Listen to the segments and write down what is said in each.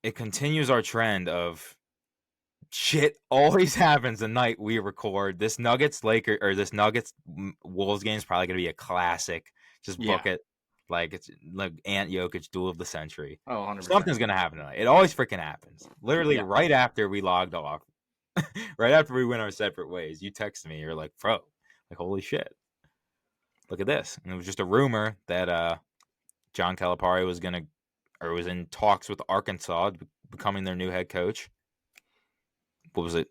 it continues our trend of shit always happens the night we record. This Nuggets Wolves game is probably gonna be a classic. Just book Yeah. it. Like it's like Ant Jokic duel of the century. Oh, 100%. Something's gonna happen tonight. It always freaking happens. Literally Yeah. right after we logged off, right after we went our separate ways, you text me. You're like, "Bro, like holy shit, look at this!" And it was just a rumor that John Calipari was in talks with Arkansas, becoming their new head coach. What was it?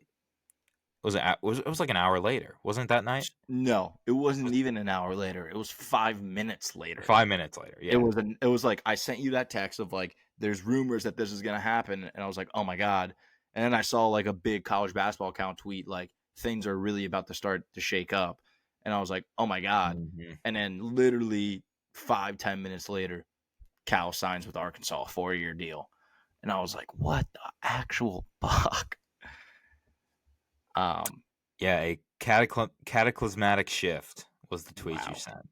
It was like an hour later, wasn't it that night? No, it wasn't even an hour later. It was 5 minutes later. 5 minutes later, It yeah. was like I sent you that text of like there's rumors that this is gonna happen, and I was like, oh my god. And then I saw like a big college basketball account tweet like things are really about to start to shake up, and I was like, oh my god. Mhm. And then literally 5-10 minutes later, Cal signs with Arkansas a 4-year deal, and I was like, what the actual fuck? Yeah, a cataclysmatic shift was the tweet you Wow, sent,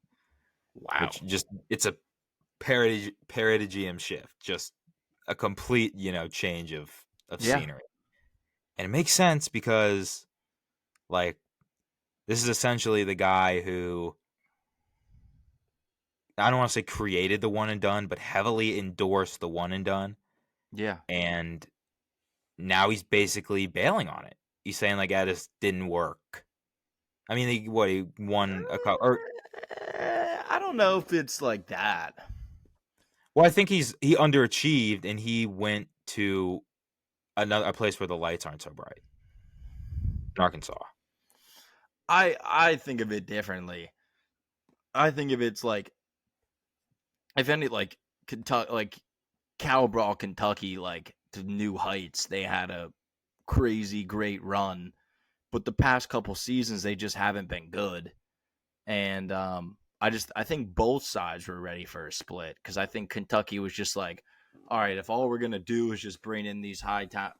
wow, which just it's a paradigm shift, just a complete change of yeah, scenery, and it makes sense because like this is essentially the guy who I don't want to say created the one and done, but heavily endorsed the one and done, yeah. and now he's basically bailing on it. He's saying like, "Yeah, this didn't work." I mean, he won a couple, or I don't know if it's like that. well, I think he underachieved and he went to a place where the lights aren't so bright, in Arkansas. I think of it differently. I think of it's like if any like Kentucky, like Cal brought Kentucky like to new heights. They had a crazy great run, but the past couple seasons they just haven't been good. And I think both sides were ready for a split because I think Kentucky was just like, all right, if all we're gonna do is just bring in these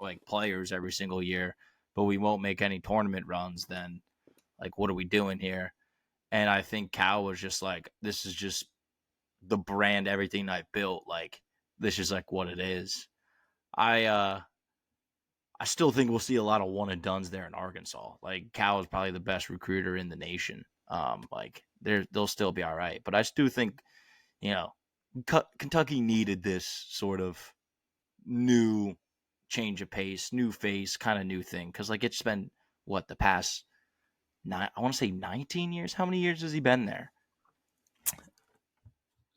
like players every single year, but we won't make any tournament runs, then like what are we doing here? And I think Cal was just like, this is just the brand, everything I built. Like this is like what it is. I still think we'll see a lot of one and dones there in Arkansas. Like Cal is probably the best recruiter in the nation. Like they'll still be all right, but I do think you know Kentucky needed this sort of new change of pace, new face, kind of new thing because like it's been what the past I want to say 19 years. How many years has he been there?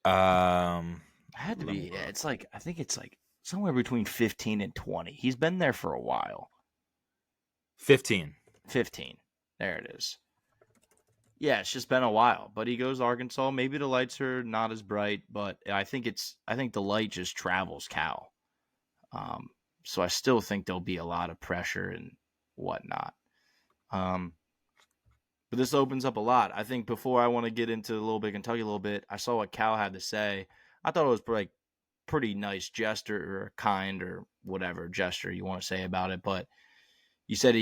Um, It had to let me be. Yeah, look. it's like I think it's like somewhere between 15 and 20. He's been there for a while. 15. 15. There it is. Yeah, it's just been a while. But he goes to Arkansas. Maybe the lights are not as bright, but I think the light just travels Cal. Um, so I still think there'll be a lot of pressure and whatnot. Um, but this opens up a lot. I think before I want to get into a little bit Kentucky a little bit, I saw what Cal had to say. I thought it was like pretty nice gesture or kind or whatever gesture you want to say about it. But you said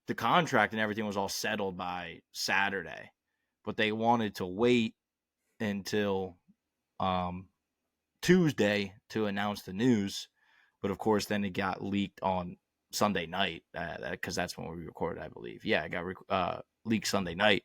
the contract and everything was all settled by Saturday, but they wanted to wait until um, Tuesday to announce the news. But of course, then it got leaked on Sunday night because that's when we recorded, I believe. Yeah, it got leaked Sunday night.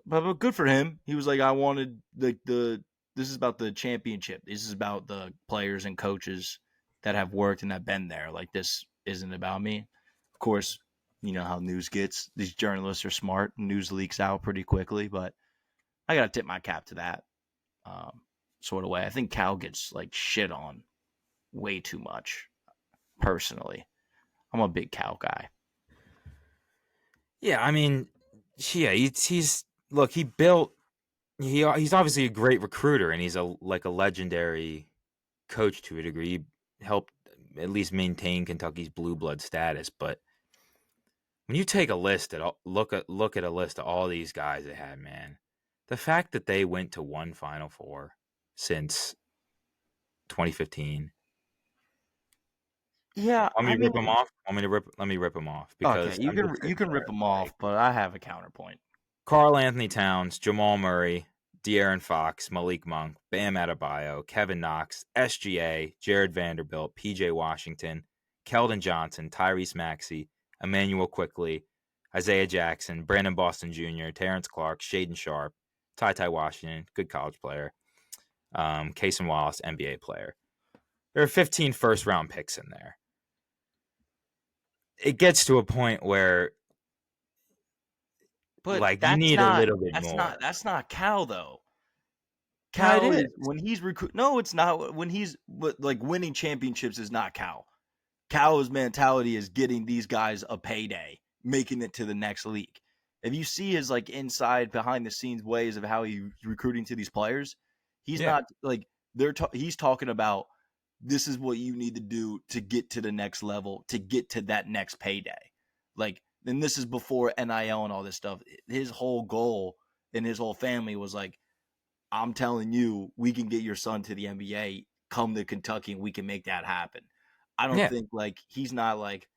But good for him. He was like, I wanted the this is about the championship. This is about the players and coaches that have worked and have been there. Like this isn't about me. Of course, you know how news gets. These journalists are smart. News leaks out pretty quickly, but I gotta tip my cap to that sort of way. I think Cal gets like shit on way too much. Personally, I'm a big Cal guy. Yeah, I mean, yeah, he's look, he's obviously a great recruiter and he's a legendary coach to a degree. He helped at least maintain Kentucky's blue blood status, but when you take a look at a list of all these guys they had, man, the fact that they went to one Final Four since 2015. Yeah, Want me I to rip mean, them off? Let me rip them off okay, because I'm just you sitting can rip there them like off, but I have a counterpoint. Karl Anthony Towns, Jamal Murray, De'Aaron Fox, Malik Monk, Bam Adebayo, Kevin Knox, SGA, Jared Vanderbilt, PJ Washington, Keldon Johnson, Tyrese Maxey, Emmanuel Quickley, Isaiah Jackson, Brandon Boston Jr., Terrence Clark, Shaden Sharp, Ty Washington, good college player, Cason Wallace, NBA player. There are 15 first-round picks in there. It gets to a point where, But like, you need a little bit more. that's not Cal though. No, it Cal is. is when he's recruit. No, it's not. When he's like winning championships is not Cal. Cal's mentality is getting these guys a payday, making it to the next league. If you see his like inside behind the scenes ways of how he's recruiting to these players, he's Yeah. not like he's talking about this is what you need to do to get to the next level, to get to that next payday. Like, and this is before NIL and all this stuff. His whole goal and his whole family was like, I'm telling you, we can get your son to the NBA. Come to Kentucky, and we can make that happen. I don't Yeah. think like he's not like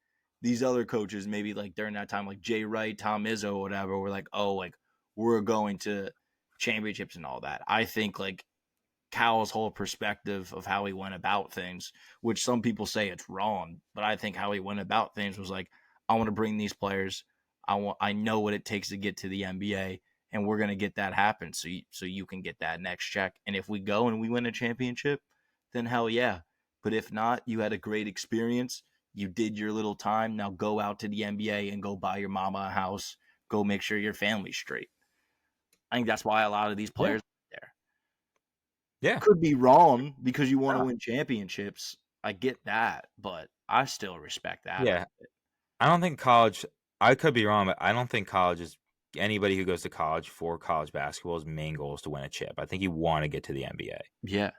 these other coaches. Maybe like during that time, like Jay Wright, Tom Izzo, or whatever. We're like, oh, like we're going to championships and all that. I think like Cal's whole perspective of how he went about things, which some people say it's wrong, but I think how he went about things was like, I want to bring these players. I know what it takes to get to the NBA, and we're gonna get that happen. So you can get that next check. And if we go and we win a championship, then hell yeah. But if not, you had a great experience. You did your little time. Now go out to the NBA and go buy your mama a house. Go make sure your family's straight. I think that's why a lot of these Yeah. players are there. Yeah. Could be wrong because you want to No. win championships. I get that, but I still respect that a Yeah. little bit. I don't think college, I could be wrong, but I don't think college is anybody who goes to college for college basketball's main goal is to win a chip. I think you want to get to the NBA. Yeah.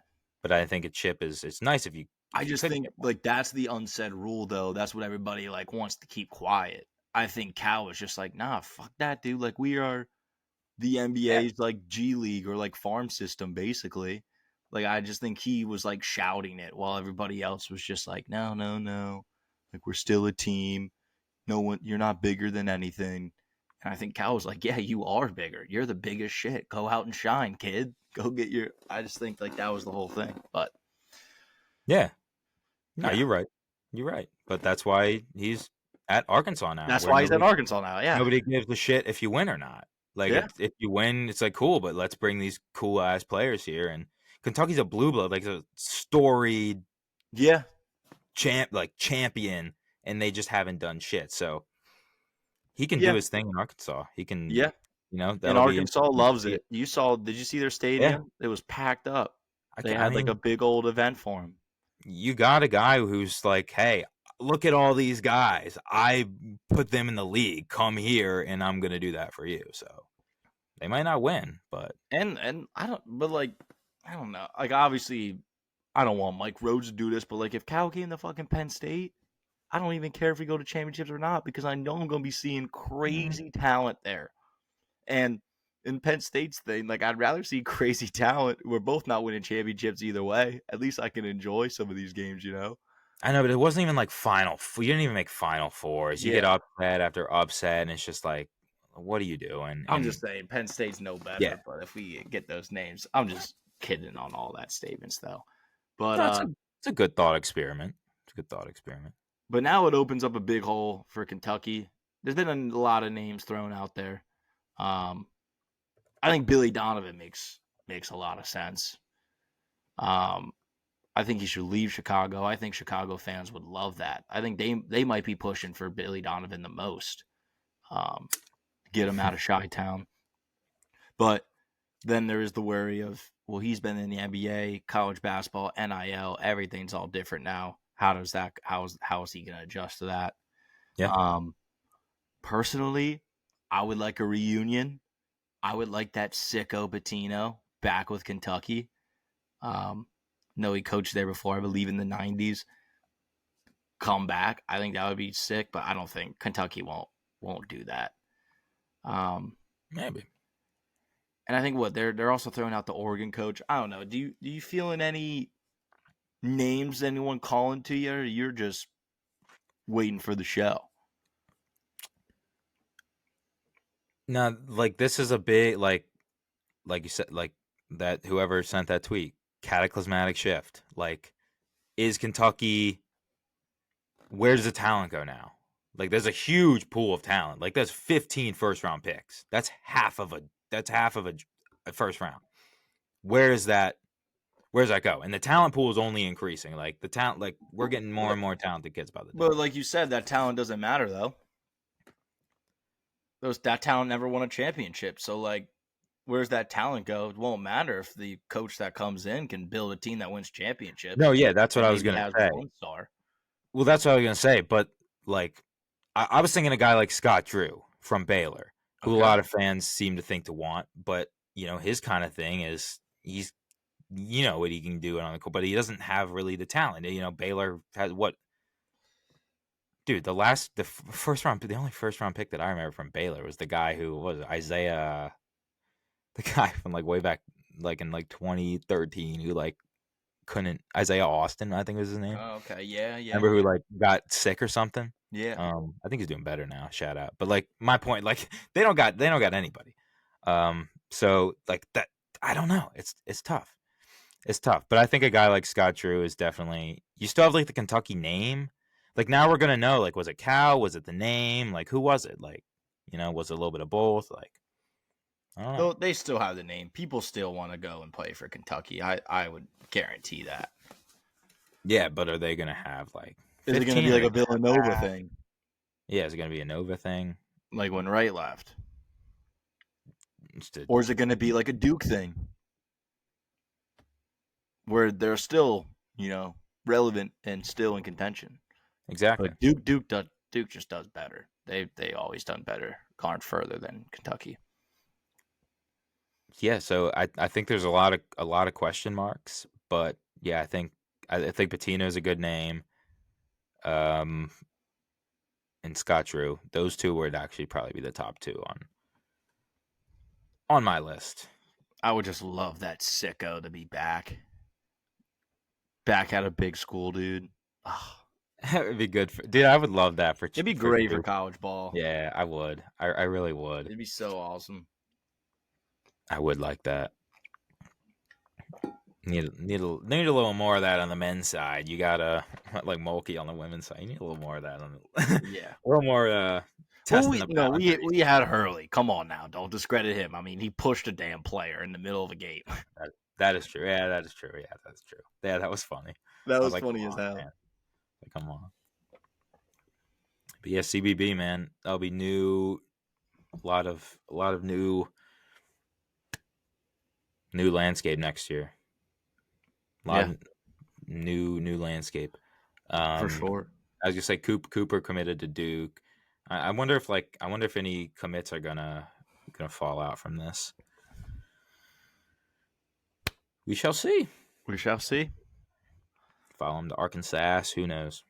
But I think a chip is it's nice if I you just could think get one. like that's the unsaid rule though. That's what everybody like wants to keep quiet. I think Cal was just like, nah, fuck that, dude. Like we are the Yeah. NBA's like G League or like farm system, basically. Like I just think he was like shouting it while everybody else was just like, no, no, no. Like we're still a team. No one, you're not bigger than anything. And I think Cal was like, yeah, you are bigger. You're the biggest shit. Go out and shine, kid. Go get your. I just think like that was the whole thing. But Yeah. No, yeah, you're right. You're right. But that's why he's at Arkansas now, that's where why he's at Arkansas now. Yeah, nobody gives a shit if you win or not. Like yeah, if you win, it's like cool, but let's bring these cool ass players here. And Kentucky's a blue blood, like a storied yeah, champion, and they just haven't done shit. So he can do yeah, his thing in Arkansas. He can, yeah. And that'll be Arkansas interesting to loves see. it. You saw? Did you see their Yeah, stadium? It was packed up. They I had like a mean, big old event for him. you got a guy who's like, hey, look at all these guys. I put them in the league. Come here, and I'm gonna do that for you. So they might not win, but And I don't, but like I don't know. Like obviously, I don't want Mike Rhodes to do this, but like if Cal came to fucking Penn State, I don't even care if we go to championships or not because I know I'm going to be seeing mm, crazy talent there. And in Penn State's thing, like I'd rather see crazy talent. We're both not winning championships either way. At least I can enjoy some of these games, you know? I know, but it wasn't even like final. You didn't even make Final Fours. You get Yeah. upset after upset, and it's just like, what are you doing? I'm just And saying Penn State's no yeah, better, but if we get those names, I'm just kidding on all that statements though. But no, it's a good thought experiment. It's a good thought experiment. but now it opens up a big hole for Kentucky. There's been a lot of names thrown out there. Um, I think Billy Donovan makes a lot of sense. Um, I think he should leave Chicago. I think Chicago fans would love that. I think they might be pushing for Billy Donovan the most. Get him out of Chi-Town. But then there is the worry of, well, he's been in the NBA, college basketball, NIL, everything's all different now. How is he going to adjust to that? Yeah, Um, Personally, I would like a reunion. I would like that sicko Patino back with Kentucky. No, he coached there before, I believe in the 90s. Come back. I think that would be sick, but I don't think Kentucky won't do that. Um, maybe. and I think what they're also throwing out the Oregon coach. I don't know. Do you feel in any names anyone calling to you, or you're just waiting for the show? Now, like this is a big like you said, like that whoever sent that tweet, cataclysmatic shift. Like, is Kentucky? Where does the talent go now? Like, there's a huge pool of talent. Like, there's 15 first round picks. That's half of a first round. Where does that go? And the talent pool is only increasing. Like the talent, like we're getting more and more talented kids by the day. But like you said, that talent doesn't matter though. That talent never won a championship. So like, where's that talent go? It won't matter if the coach that comes in can build a team that wins championships No, yeah, that's what and I was maybe gonna has say. one star. Well, that's what I was gonna say. But like, I was thinking a guy like Scott Drew from Baylor, who a Okay. lot of fans seem to think to want. But his kind of thing is he's what he can do on the court, but he doesn't have really the talent. Baylor has what? Dude, the only first round pick that I remember from Baylor was the guy who was Isaiah, the guy from like way back, like in like 2013, who like couldn't Isaiah Austin, I think was his name. Oh, okay. Yeah. Yeah. Remember who like got sick or something? Yeah. I think he's doing better now. Shout out. But like my point, like they don't got anybody. So like that, I don't know. It's tough. It's tough. But I think a guy like Scott Drew is definitely. You still have like the Kentucky name. Like now we're gonna know. Like was it Cal? Was it the name? Like who was it? Like was it a little bit of both? Like I don't know. Though they still have the name. People still want to go and play for Kentucky. I would guarantee that. Yeah, but are they gonna have like Is it going to 15? be Are like they a gonna have Villanova that? thing, Yeah, is it gonna be a Nova thing? like when Wright left, Just to, or is it going to be like a Duke thing, where they're still relevant and still in contention? exactly. But Duke just does better. They always done better, gone further than Kentucky. Yeah, so I think there's a lot of question marks, but yeah, I think Patino is a good name. Um, and Scott Drew, those two would actually probably be the top two on my list. I would just love that sicko to be back at a big school, dude. Oh, It would be good dude. I would love that it'd be for great for Drew. college ball. Yeah, I would. I really would. It'd be so awesome. I would like that. Need a little more of that on the men's side. You gotta like Mulkey on the women's side. You need a little more of that on a Yeah. little more Well, testing the boundaries. we had Hurley. Come on now, don't discredit him. I mean, he pushed a damn player in the middle of a game. That is true. Yeah, that is true. Yeah, that's true. Yeah, that was funny. That I was was like, funny come as on, hell. man. Like, come on. But yeah, CBB, man. That'll be new. A lot of new landscape next year. A lot of new landscape. For sure. I was gonna say Cooper committed to Duke. I wonder if any commits are gonna fall out from this. We shall see. We shall see. Follow him to Arkansas. Who knows?